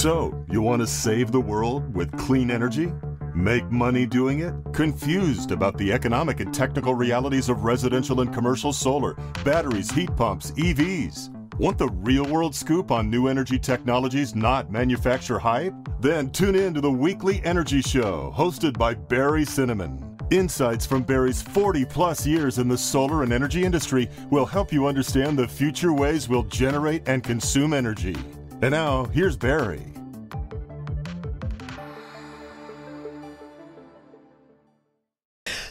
So, you want to save the world with clean energy? Make money doing it? Confused about the economic and technical realities of residential and commercial solar, batteries, heat pumps, EVs? Want the real-world scoop on new energy technologies, not manufacturer hype? Then tune in to the Weekly Energy Show, hosted by Barry Cinnamon. Insights from Barry's 40-plus years in the solar and energy industry will help you understand the future ways we'll generate and consume energy. And now, here's Barry.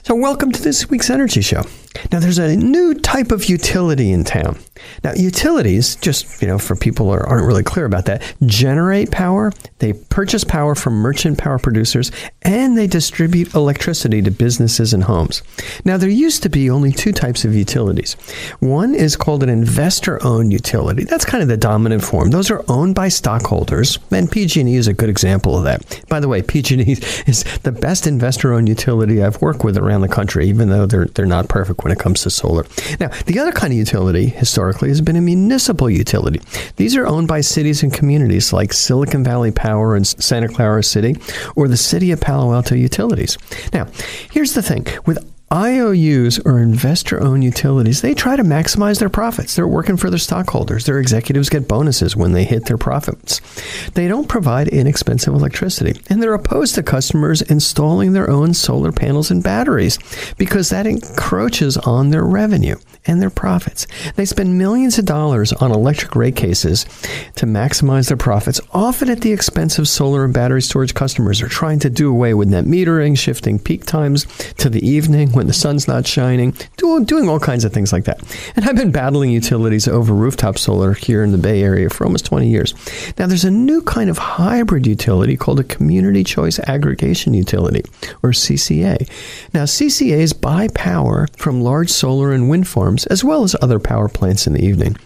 So welcome to this week's Energy Show. Now, there's a new type of utility in town. Now, utilities, just, for people who aren't really clear about that, generate power, they purchase power from merchant power producers, and they distribute electricity to businesses and homes. Now, there used to be only two types of utilities. One is called an investor-owned utility. That's kind of the dominant form. Those are owned by stockholders, and PG&E is a good example of that. By the way, PG&E is the best investor-owned utility I've worked with around the country, even though they're not perfect when it comes to solar. Now, the other kind of utility, historically, has been a municipal utility. These are owned by cities and communities like Silicon Valley Power in Santa Clara City or the City of Palo Alto Utilities. Now, here's the thing. With IOUs, or investor-owned utilities, they try to maximize their profits. They're working for their stockholders. Their executives get bonuses when they hit their profits. They don't provide inexpensive electricity, and they're opposed to customers installing their own solar panels and batteries because that encroaches on their revenue and their profits. They spend millions of dollars on electric rate cases to maximize their profits, often at the expense of solar and battery storage customers. Are trying to do away with net metering, shifting peak times to the evening when the sun's not shining, doing all kinds of things like that. And I've been battling utilities over rooftop solar here in the Bay Area for almost 20 years. Now, there's a new kind of hybrid utility called a Community Choice Aggregation Utility, or CCA. Now, CCAs buy power from large solar and wind farms, as well as other power plants in the evening.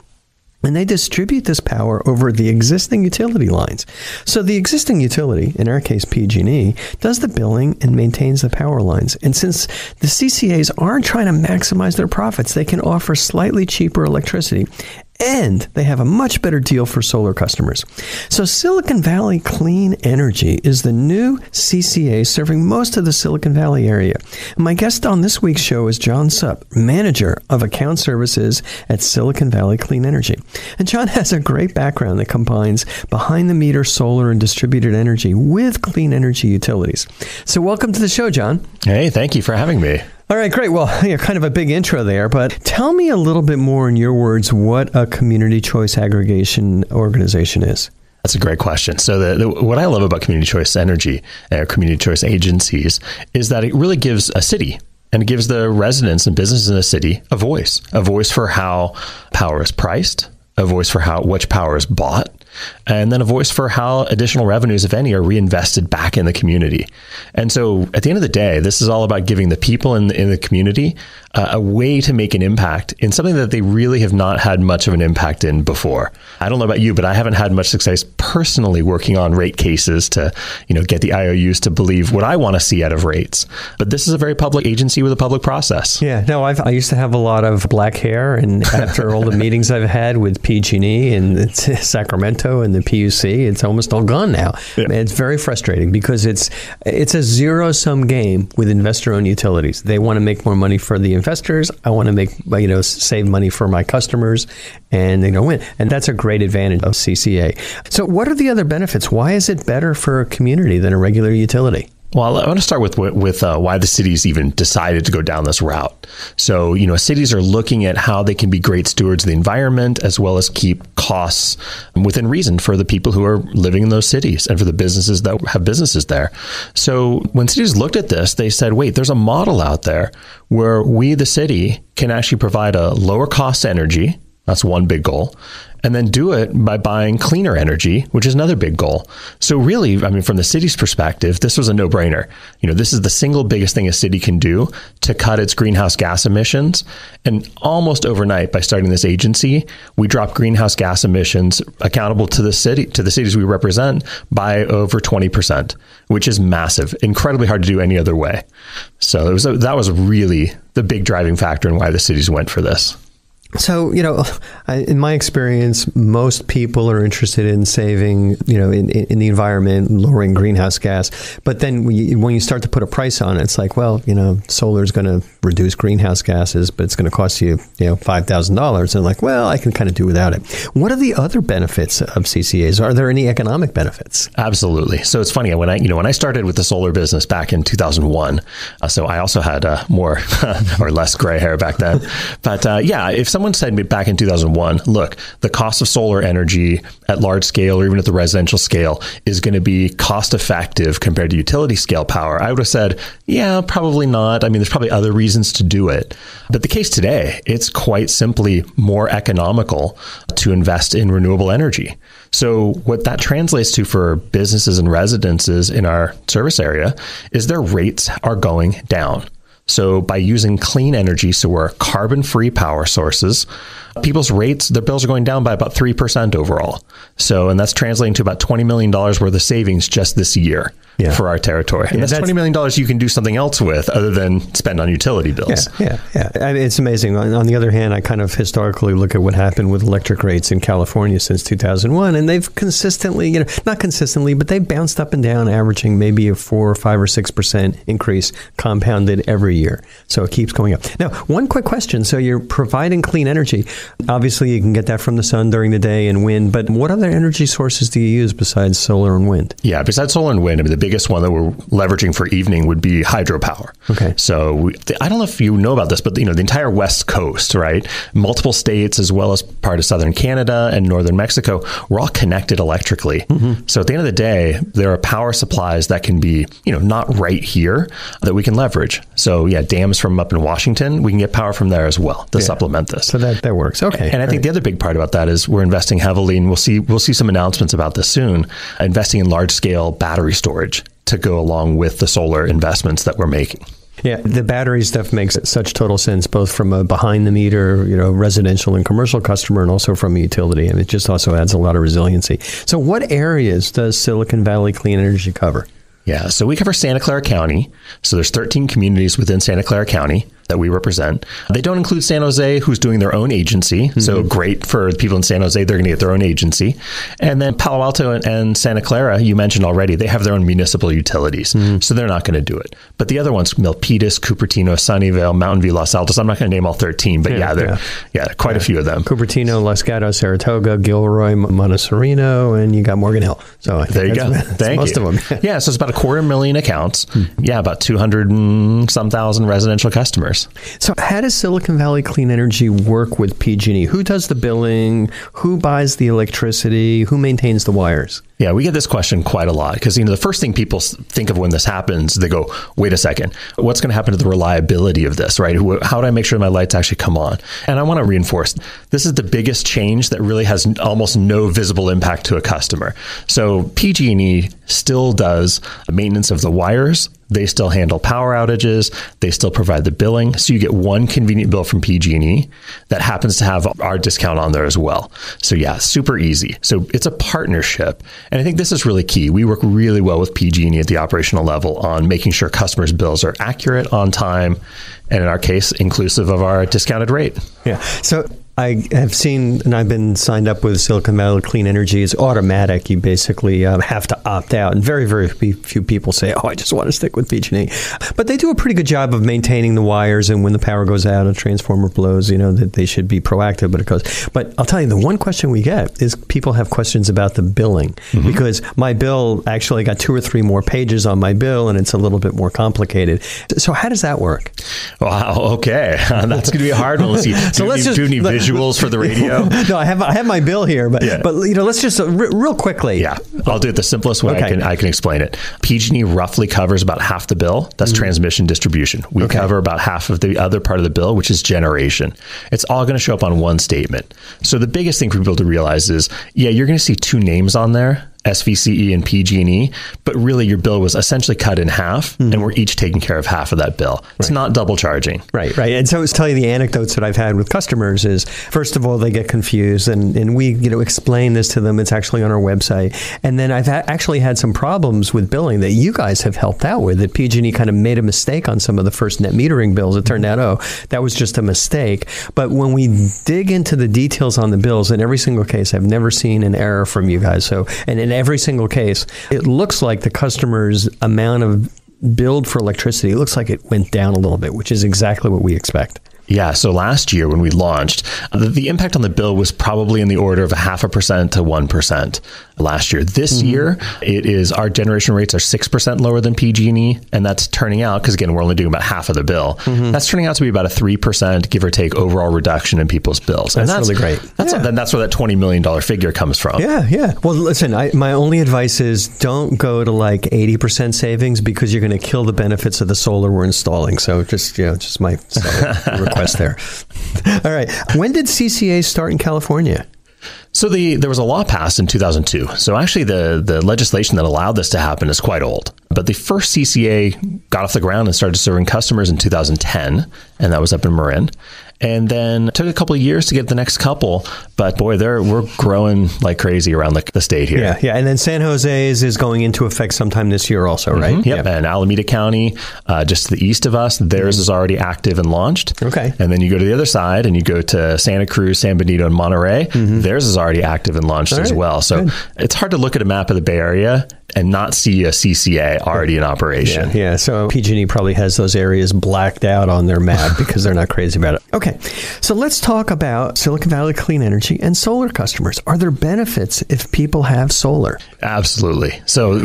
And they distribute this power over the existing utility lines. So the existing utility, in our case PG&E, does the billing and maintains the power lines. And since the CCAs aren't trying to maximize their profits, they can offer slightly cheaper electricity. And they have a much better deal for solar customers. So Silicon Valley Clean Energy is the new CCA serving most of the Silicon Valley area. My guest on this week's show is John Supp, Manager of Account Services at Silicon Valley Clean Energy. And John has a great background that combines behind-the-meter solar and distributed energy with clean energy utilities. So welcome to the show, John. Hey, thank you for having me. All right, great. Well, kind of a big intro there, but tell me a little bit more in your words what a community choice aggregation organization is. That's a great question. So what I love about community choice energy or community choice agencies is that it really gives a city and it gives the residents and businesses in a city a voice for how power is priced, a voice for which power is bought, and then a voice for how additional revenues, if any, are reinvested back in the community. And so at the end of the day, this is all about giving the people in the community a way to make an impact in something that they really have not had much of an impact in before. I don't know about you, but I haven't had much success personally working on rate cases to, get the IOUs to believe what I want to see out of rates. But this is a very public agency with a public process. Yeah, no, I used to have a lot of black hair, and after all the meetings I've had with PG&E and Sacramento and the PUC, it's almost all gone now. Yeah. It's very frustrating because it's a zero-sum game with investor-owned utilities. They want to make more money for the investors. I want to make, save money for my customers, and they don't win. And that's a great advantage of CCA. So what are the other benefits? Why is it better for a community than a regular utility? Well, I want to start with why the cities even decided to go down this route. So, cities are looking at how they can be great stewards of the environment as well as keep costs within reason for the people who are living in those cities and for the businesses that have businesses there. So when cities looked at this, they said, wait, there's a model out there where we, the city, can actually provide a lower cost energy. That's one big goal. And then do it by buying cleaner energy, which is another big goal. So really, from the city's perspective, this was a no-brainer. This is the single biggest thing a city can do to cut its greenhouse gas emissions. And almost overnight, by starting this agency, we dropped greenhouse gas emissions accountable to the cities we represent by over 20%, which is massive, incredibly hard to do any other way. So that was really the big driving factor in why the cities went for this. So, in my experience, most people are interested in saving, in the environment, lowering greenhouse gas. But then when you start to put a price on it, it's like, well, solar is going to reduce greenhouse gases, but it's going to cost you, $5,000. And like, well, I can kind of do without it. What are the other benefits of CCAs? Are there any economic benefits? Absolutely. So it's funny, when I started with the solar business back in 2001, so I also had more or less gray hair back then. But if someone said to me back in 2001, look, the cost of solar energy at large scale or even at the residential scale is going to be cost effective compared to utility scale power, I would have said, yeah, probably not. I mean, there's probably other reasons to do it. But the case today, it's quite simply more economical to invest in renewable energy. So what that translates to for businesses and residences in our service area is their rates are going down. So by using clean energy, so we're carbon-free power sources, people's rates, their bills are going down by about 3% overall. So, and that's translating to about $20 million worth of savings just this year for our territory. And that's $20 million you can do something else with other than spend on utility bills. Yeah. I mean, it's amazing. On the other hand, I kind of historically look at what happened with electric rates in California since 2001, and they've consistently, not consistently, but they've bounced up and down, averaging maybe a 4 or 5 or 6% increase compounded every year. So it keeps going up. Now, one quick question. So you're providing clean energy. Obviously, you can get that from the sun during the day and wind, but what other energy sources do you use besides solar and wind? Yeah, besides solar and wind, I mean, the biggest one that we're leveraging for evening would be hydropower. Okay. So I don't know if you know about this, but the entire West Coast, right? Multiple states, as well as part of southern Canada and northern Mexico, we're all connected electrically. Mm-hmm. So at the end of the day, there are power supplies that can be, not right here that we can leverage. So dams from up in Washington, we can get power from there as well to supplement this. So that works. Okay. And I think the other big part about that is we're investing heavily, and we'll see some announcements about this soon, investing in large scale battery storage to go along with the solar investments that we're making. Yeah, the battery stuff makes such total sense, both from a behind the meter, residential and commercial customer, and also from a utility. And it just also adds a lot of resiliency. So what areas does Silicon Valley Clean Energy cover? Yeah, so we cover Santa Clara County. So there's 13 communities within Santa Clara County that we represent. They don't include San Jose, who's doing their own agency. Mm-hmm. So great for the people in San Jose, they're going to get their own agency. And then Palo Alto and Santa Clara, you mentioned already, they have their own municipal utilities. Mm-hmm. So they're not going to do it. But the other ones, Milpitas, Cupertino, Sunnyvale, Mountain View, Los Altos, I'm not going to name all 13, but quite a few of them. Cupertino, Los Gatos, Saratoga, Gilroy, Montecito, and you got Morgan Hill. So I think there you go. Thank most you. of them. Yeah, so it's about 250,000 accounts. Yeah, about 200 and some thousand residential customers. So how does Silicon Valley Clean Energy work with PG&E? Who does the billing? Who buys the electricity? Who maintains the wires? Yeah, we get this question quite a lot because, the first thing people think of when this happens, they go, wait a second, what's going to happen to the reliability of this, right? How do I make sure my lights actually come on? And I want to reinforce, this is the biggest change that really has almost no visible impact to a customer. So PG&E still does the maintenance of the wires. They still handle power outages. They still provide the billing. So you get one convenient bill from PG&E that happens to have our discount on there as well. So super easy. So it's a partnership. And I think this is really key. We work really well with PG&E at the operational level on making sure customers' bills are accurate, on time, and in our case, inclusive of our discounted rate. Yeah. So I have seen, and I've been signed up with Silicon Valley Clean Energy. It's automatic. You basically have to opt out. And very, very few people say, I just want to stick with PG&E. But they do a pretty good job of maintaining the wires. And when the power goes out, a transformer blows, that they should be proactive. But it goes. But I'll tell you, the one question we get is people have questions about the billing. Mm-hmm. Because my bill actually got 2 or 3 more pages on my bill, and it's a little bit more complicated. So how does that work? Wow. Okay. That's going to be a hard one. Let's see. Do you need visuals for the radio? No, I have my bill here, but let's just real quickly. Yeah, I'll do it the simplest way I can explain it. PG&E roughly covers about half the bill. That's transmission distribution. We cover about half of the other part of the bill, which is generation. It's all going to show up on one statement. So the biggest thing for people to realize is, you're going to see 2 names on there. SVCE and PG&E, but really your bill was essentially cut in half, and we're each taking care of half of that bill. It's not double charging. Right. And so I was telling you the anecdotes that I've had with customers is, first of all, they get confused, and we explain this to them. It's actually on our website. And then I've actually had some problems with billing that you guys have helped out with, that PG&E kind of made a mistake on some of the first net metering bills. It turned out, that was just a mistake. But when we dig into the details on the bills, in every single case, I've never seen an error from you guys. So, and in every single case, it looks like the customer's amount of billed for electricity, it looks like it went down a little bit, which is exactly what we expect. Yeah. So last year when we launched, the impact on the bill was probably in the order of 0.5% to 1% last year. This year, our generation rates are 6% lower than PG&E, and that's turning out, because again, we're only doing about half of the bill. That's turning out to be about a 3%, give or take, overall reduction in people's bills. That's really great. That's where that $20 million figure comes from. Yeah. Well, listen, my only advice is don't go to like 80% savings, because you're going to kill the benefits of the solar we're installing. So just my request there. All right. When did CCA start in California? So there was a law passed in 2002. So actually the legislation that allowed this to happen is quite old. But the first CCA got off the ground and started serving customers in 2010, and that was up in Marin. And then it took a couple of years to get the next couple, but boy, we're growing like crazy around the state here. Yeah. And then San Jose's is going into effect sometime this year also, right? Yep. And Alameda County, just to the east of us, theirs is already active and launched. Okay. And then you go to the other side and you go to Santa Cruz, San Benito, and Monterey. Theirs is already active and launched as well. So it's hard to look at a map of the Bay Area and not see a CCA already in operation. Yeah. So PG&E probably has those areas blacked out on their map because they're not crazy about it. Okay. So let's talk about Silicon Valley Clean Energy and solar customers. Are there benefits if people have solar? Absolutely. So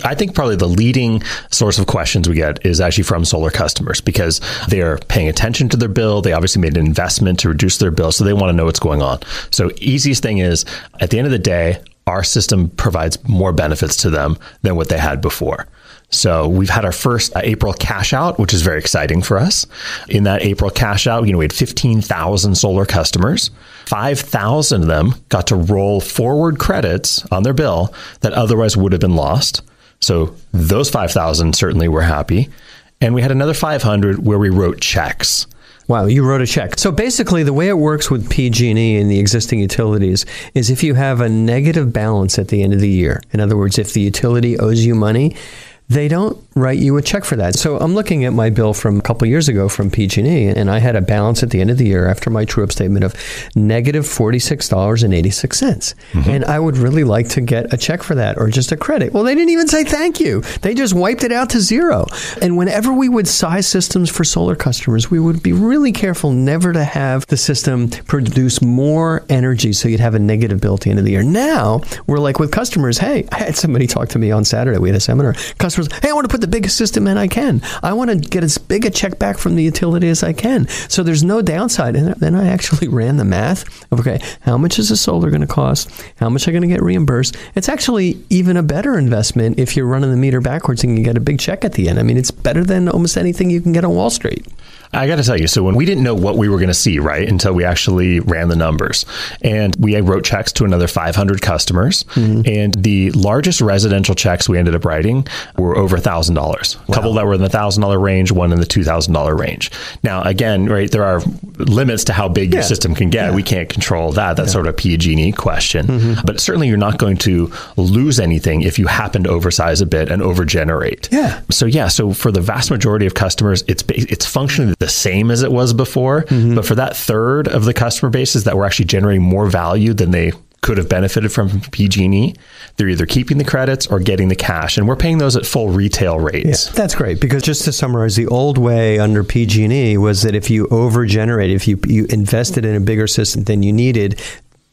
I think probably the leading source of questions we get is actually from solar customers, because they're paying attention to their bill. They obviously made an investment to reduce their bill, so they want to know what's going on. So easiest thing is, at the end of the day, our system provides more benefits to them than what they had before. So we've had our first April cash out, which is very exciting for us. In that April cash out, we had 15,000 solar customers. 5,000 of them got to roll forward credits on their bill that otherwise would have been lost. So those 5,000 certainly were happy. And we had another 500 where we wrote checks. Wow, you wrote a check. So basically, the way it works with PG&E and the existing utilities is if you have a negative balance at the end of the year, in other words, if the utility owes you money, they don't write you a check for that. So I'm looking at my bill from a couple of years ago from PG&E, and I had a balance at the end of the year after my true-up statement of negative $46.86. And I would really like to get a check for that, or just a credit. Well, they didn't even say thank you. They just wiped it out to zero. And whenever we would size systems for solar customers, we would be really careful never to have the system produce more energy so you'd have a negative bill at the end of the year. Now, we're like with customers, hey, I had somebody talk to me on Saturday. We had a seminar. Customers, hey, I want to put the biggest system in I can. I want to get as big a check back from the utility as I can. So there's no downside. And then I actually ran the math of, okay, how much is the solar going to cost? How much am I going to get reimbursed? It's actually even a better investment if you're running the meter backwards and you get a big check at the end. I mean, it's better than almost anything you can get on Wall Street. I got to tell you, so when we didn't know what we were going to see, right, until we actually ran the numbers, and we wrote checks to another 500 customers, and the largest residential checks we ended up writing were over $1,000. A couple that were in the $1,000 range, one in the $2,000 range. Now, again, right, there are limits to how big your system can get. We can't control that. That's sort of a PG&E question. But certainly you're not going to lose anything if you happen to oversize a bit and overgenerate. So for the vast majority of customers, it's functioning the same as it was before. But for that third of the customer bases that were actually generating more value than they could have benefited from PG&E, they're either keeping the credits or getting the cash. And we're paying those at full retail rates. Yeah, that's great, because just to summarize, the old way under PG&E was that if you overgenerate, if you invested in a bigger system than you needed,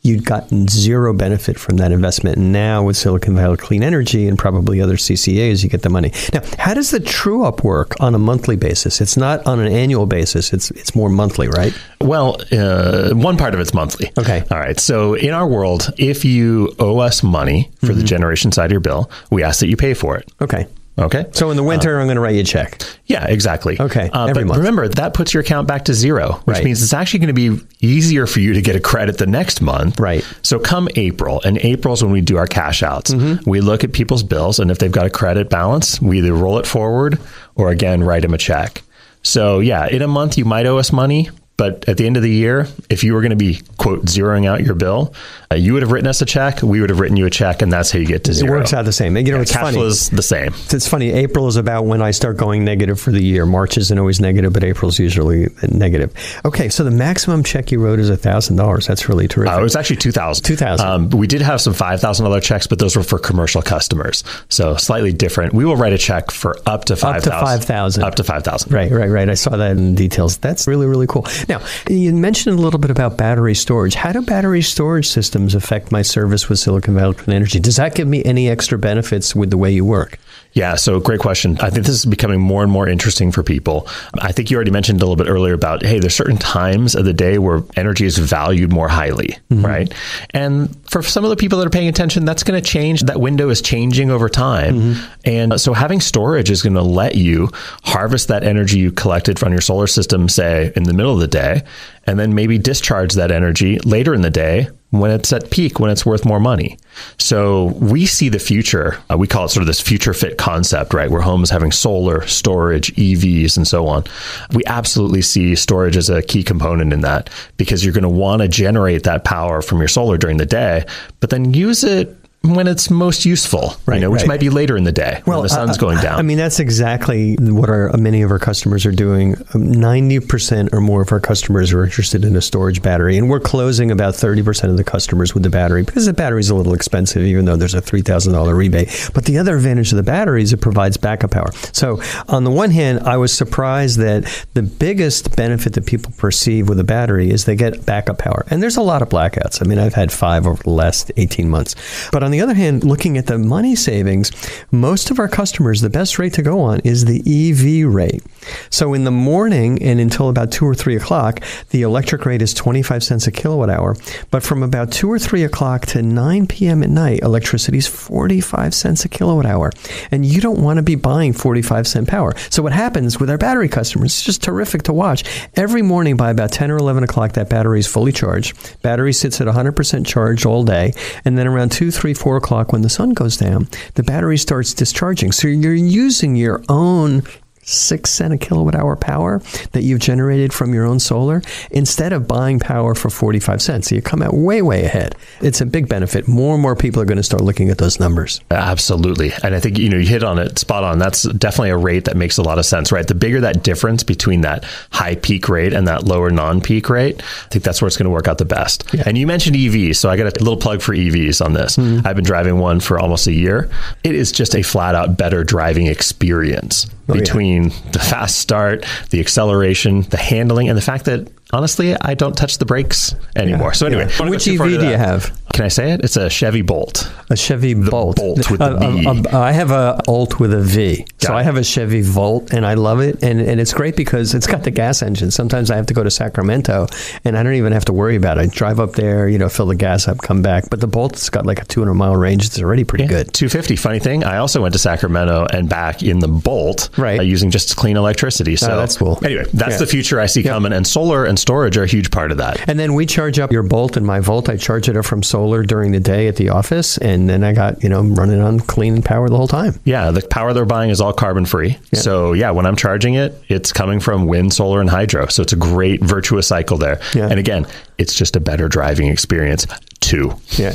you'd gotten zero benefit from that investment. And now with Silicon Valley Clean Energy and probably other CCAs, you get the money. Now, how does the true-up work on a monthly basis? It's not on an annual basis. It's more monthly, right? Well, one part of it's monthly. Okay. All right. So in our world, if you owe us money for the generation side of your bill, we ask that you pay for it. Okay. Okay. So in the winter, I'm going to write you a check. Yeah, exactly. Okay. But month. remember, that puts your account back to zero, which means it's actually going to be easier for you to get a credit the next month. Right. So come April, and April is when we do our cash outs. We look at people's bills, and if they've got a credit balance, we either roll it forward or, again, write them a check. So, yeah, in a month, you might owe us money. But at the end of the year, if you were going to be, quote, zeroing out your bill, you would have written us a check, we would have written you a check, and that's how you get to zero. It works out the same. You know, it's cash funny. flow is the same. It's funny. April is about when I start going negative for the year. March isn't always negative, but April is usually negative. Okay, so the maximum check you wrote is $1,000. That's really terrific. It was actually $2,000. $2,000. We did have some $5,000 checks, but those were for commercial customers. So slightly different. We will write a check for up to $5,000. Up to $5,000. Right. I saw that in details. That's really, really cool. Now, you mentioned a little bit about battery storage. How do battery storage systems affect my service with Silicon Valley Clean Energy? Does that give me any extra benefits with the way you work? Yeah, so great question. I think this is becoming more and more interesting for people. I think you already mentioned a little bit earlier about, hey, there's certain times of the day where energy is valued more highly, right? And for some of the people that are paying attention, that's going to change. That window is changing over time. And so having storage is going to let you harvest that energy you collected from your solar system, say, in the middle of the day, and then maybe discharge that energy later in the day when it's at peak, when it's worth more money. So we see the future. We call it sort of this future fit concept, right? Where homes having solar, storage, EVs, and so on. We absolutely see storage as a key component in that, because you're going to want to generate that power from your solar during the day, but then use it when it's most useful, which might be later in the day when the sun's going down. I mean, that's exactly what many of our customers are doing. 90% or more of our customers are interested in a storage battery, and we're closing about 30% of the customers with the battery, because the battery is a little expensive, even though there's a $3,000 rebate. But the other advantage of the battery is it provides backup power. So on the one hand, I was surprised that the biggest benefit that people perceive with a battery is they get backup power. And there's a lot of blackouts. I mean, I've had 5 over the last 18 months. But on the other hand, looking at the money savings, most of our customers, the best rate to go on is the EV rate. So in the morning and until about 2 or 3 o'clock, the electric rate is 25 cents a kilowatt hour. But from about 2 or 3 o'clock to 9 p.m. at night, electricity is 45 cents a kilowatt hour. And you don't want to be buying 45-cent power. So what happens with our battery customers, it's just terrific to watch. Every morning by about 10 or 11 o'clock, that battery is fully charged. Battery sits at 100% charged all day. And then around 2, 3, 4 o'clock, when the sun goes down, the battery starts discharging. So you're using your own 6 cent a kilowatt hour power that you've generated from your own solar instead of buying power for 45 cents. So you come out way, way ahead. It's a big benefit. More and more people are going to start looking at those numbers. Absolutely. And I think, you hit on it spot on. That's definitely a rate that makes a lot of sense, right? The bigger that difference between that high peak rate and that lower non-peak rate, I think that's where it's going to work out the best. Yeah. And you mentioned EVs. So I got a little plug for EVs on this. I've been driving one for almost a year. It is just a flat out better driving experience between the fast start, the acceleration, the handling, and the fact that, honestly, I don't touch the brakes anymore. So anyway, which EV do you have? Can I say it? It's a Chevy Bolt. A Chevy Bolt. Bolt with the V. I have a Bolt with a V. So I have a Chevy Volt, and I love it. And it's great because it's got the gas engine. Sometimes I have to go to Sacramento, and I don't even have to worry about it. I drive up there, fill the gas up, come back. But the Bolt's got like a 200-mile range. It's already pretty good. 250. Funny thing, I also went to Sacramento and back in the Bolt, using just clean electricity. So that's cool. Anyway, that's the future I see coming. And solar and storage are a huge part of that. And then we charge up your Bolt and my Volt. I charge it up from solar during the day at the office, and then I got running on clean power the whole time. Yeah, the power they're buying is all carbon free. Yeah. So when I'm charging it, it's coming from wind, solar, and hydro. So it's a great virtuous cycle there. Yeah. And again, it's just a better driving experience too.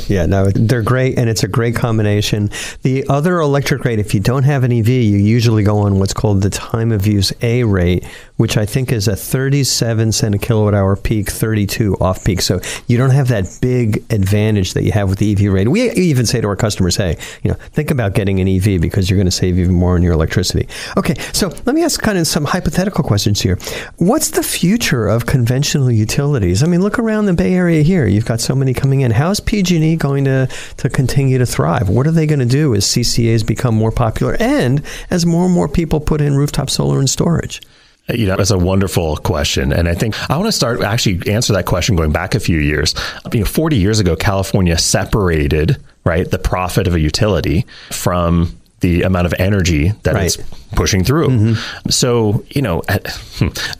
No, they're great, and it's a great combination. The other electric rate, if you don't have an EV, you usually go on what's called the time of use A rate, which I think is a 37 cent a kilowatt hour peak, 32 off peak. So you don't have that big advantage that you have with the EV rate. We even say to our customers, hey, think about getting an EV because you're going to save even more on your electricity. Okay, so let me ask kind of some hypothetical questions here. What's the future of conventional utilities? I mean, look around the Bay Area here. You've got so many coming in. How's PG&E going to continue to thrive? What are they going to do as CCAs become more popular and as more and more people put in rooftop solar and storage? That's a wonderful question. And I think I want to actually answer that question going back a few years. 40 years ago, California separated, the profit of a utility from the amount of energy that it's pushing through. So,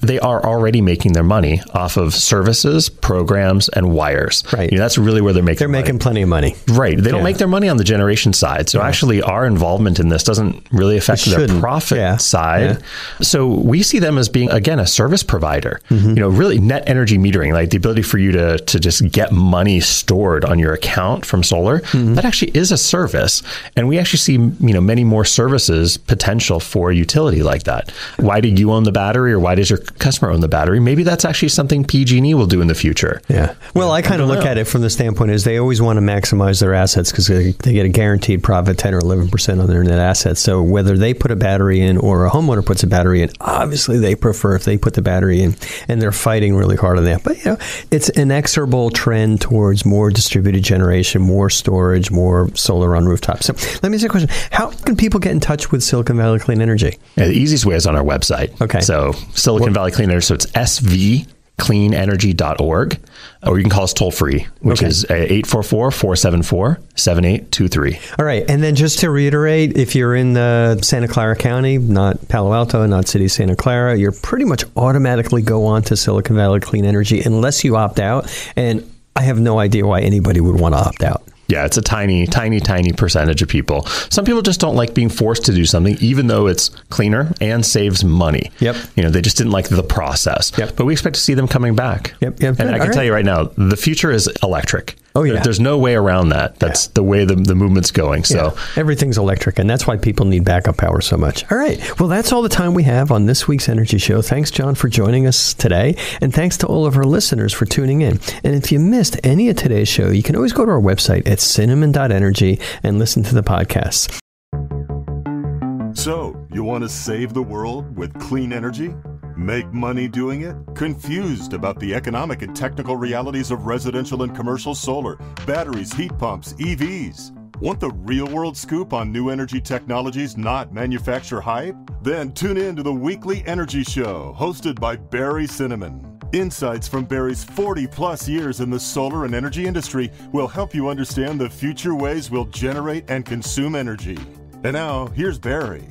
they are already making their money off of services, programs, and wires. Right. That's really where they're making money. Making plenty of money. Right. They don't make their money on the generation side. So actually our involvement in this doesn't really affect the profit side. So we see them as being, again, a service provider. Really net energy metering, like the ability for you to just get money stored on your account from solar. That actually is a service. And we actually see, many more services potential for utility like that. Why do you own the battery, or why does your customer own the battery? Maybe that's actually something PG&E will do in the future. Yeah. Well, I kind of look at it from the standpoint is they always want to maximize their assets because they get a guaranteed profit, 10 or 11% on their net assets. So whether they put a battery in or a homeowner puts a battery in, obviously they prefer if they put the battery in, and they're fighting really hard on that. But, it's an inexorable trend towards more distributed generation, more storage, more solar on rooftops. So let me ask you a question. How can people get in touch with Silicon Valley Clean Energy? The easiest way is on our website. Okay. So Silicon Valley Clean Energy, so it's svcleanenergy.org, or you can call us toll free, which is 844-474-7823. All right. And then just to reiterate, if you're in Santa Clara County, not Palo Alto, not City of Santa Clara, you're pretty much automatically go on to Silicon Valley Clean Energy unless you opt out. And I have no idea why anybody would want to opt out. Yeah, it's a tiny, tiny, tiny percentage of people. Some people just don't like being forced to do something, even though it's cleaner and saves money. Yep. They just didn't like the process. Yep. But we expect to see them coming back. Yep. And I can tell you right now, the future is electric. Oh, yeah. There's no way around that. That's the way the movement's going. So everything's electric, and that's why people need backup power so much. All right. Well, that's all the time we have on this week's Energy Show. Thanks, John, for joining us today. And thanks to all of our listeners for tuning in. And if you missed any of today's show, you can always go to our website at cinnamon.energy and listen to the podcasts. So, you want to save the world with clean energy? Make money doing it? Confused about the economic and technical realities of residential and commercial solar, batteries, heat pumps, EVs? Want the real-world scoop on new energy technologies, not manufacturer hype? Then tune in to the Weekly Energy Show, hosted by Barry Cinnamon. Insights from Barry's 40-plus years in the solar and energy industry will help you understand the future ways we'll generate and consume energy. And now, here's Barry.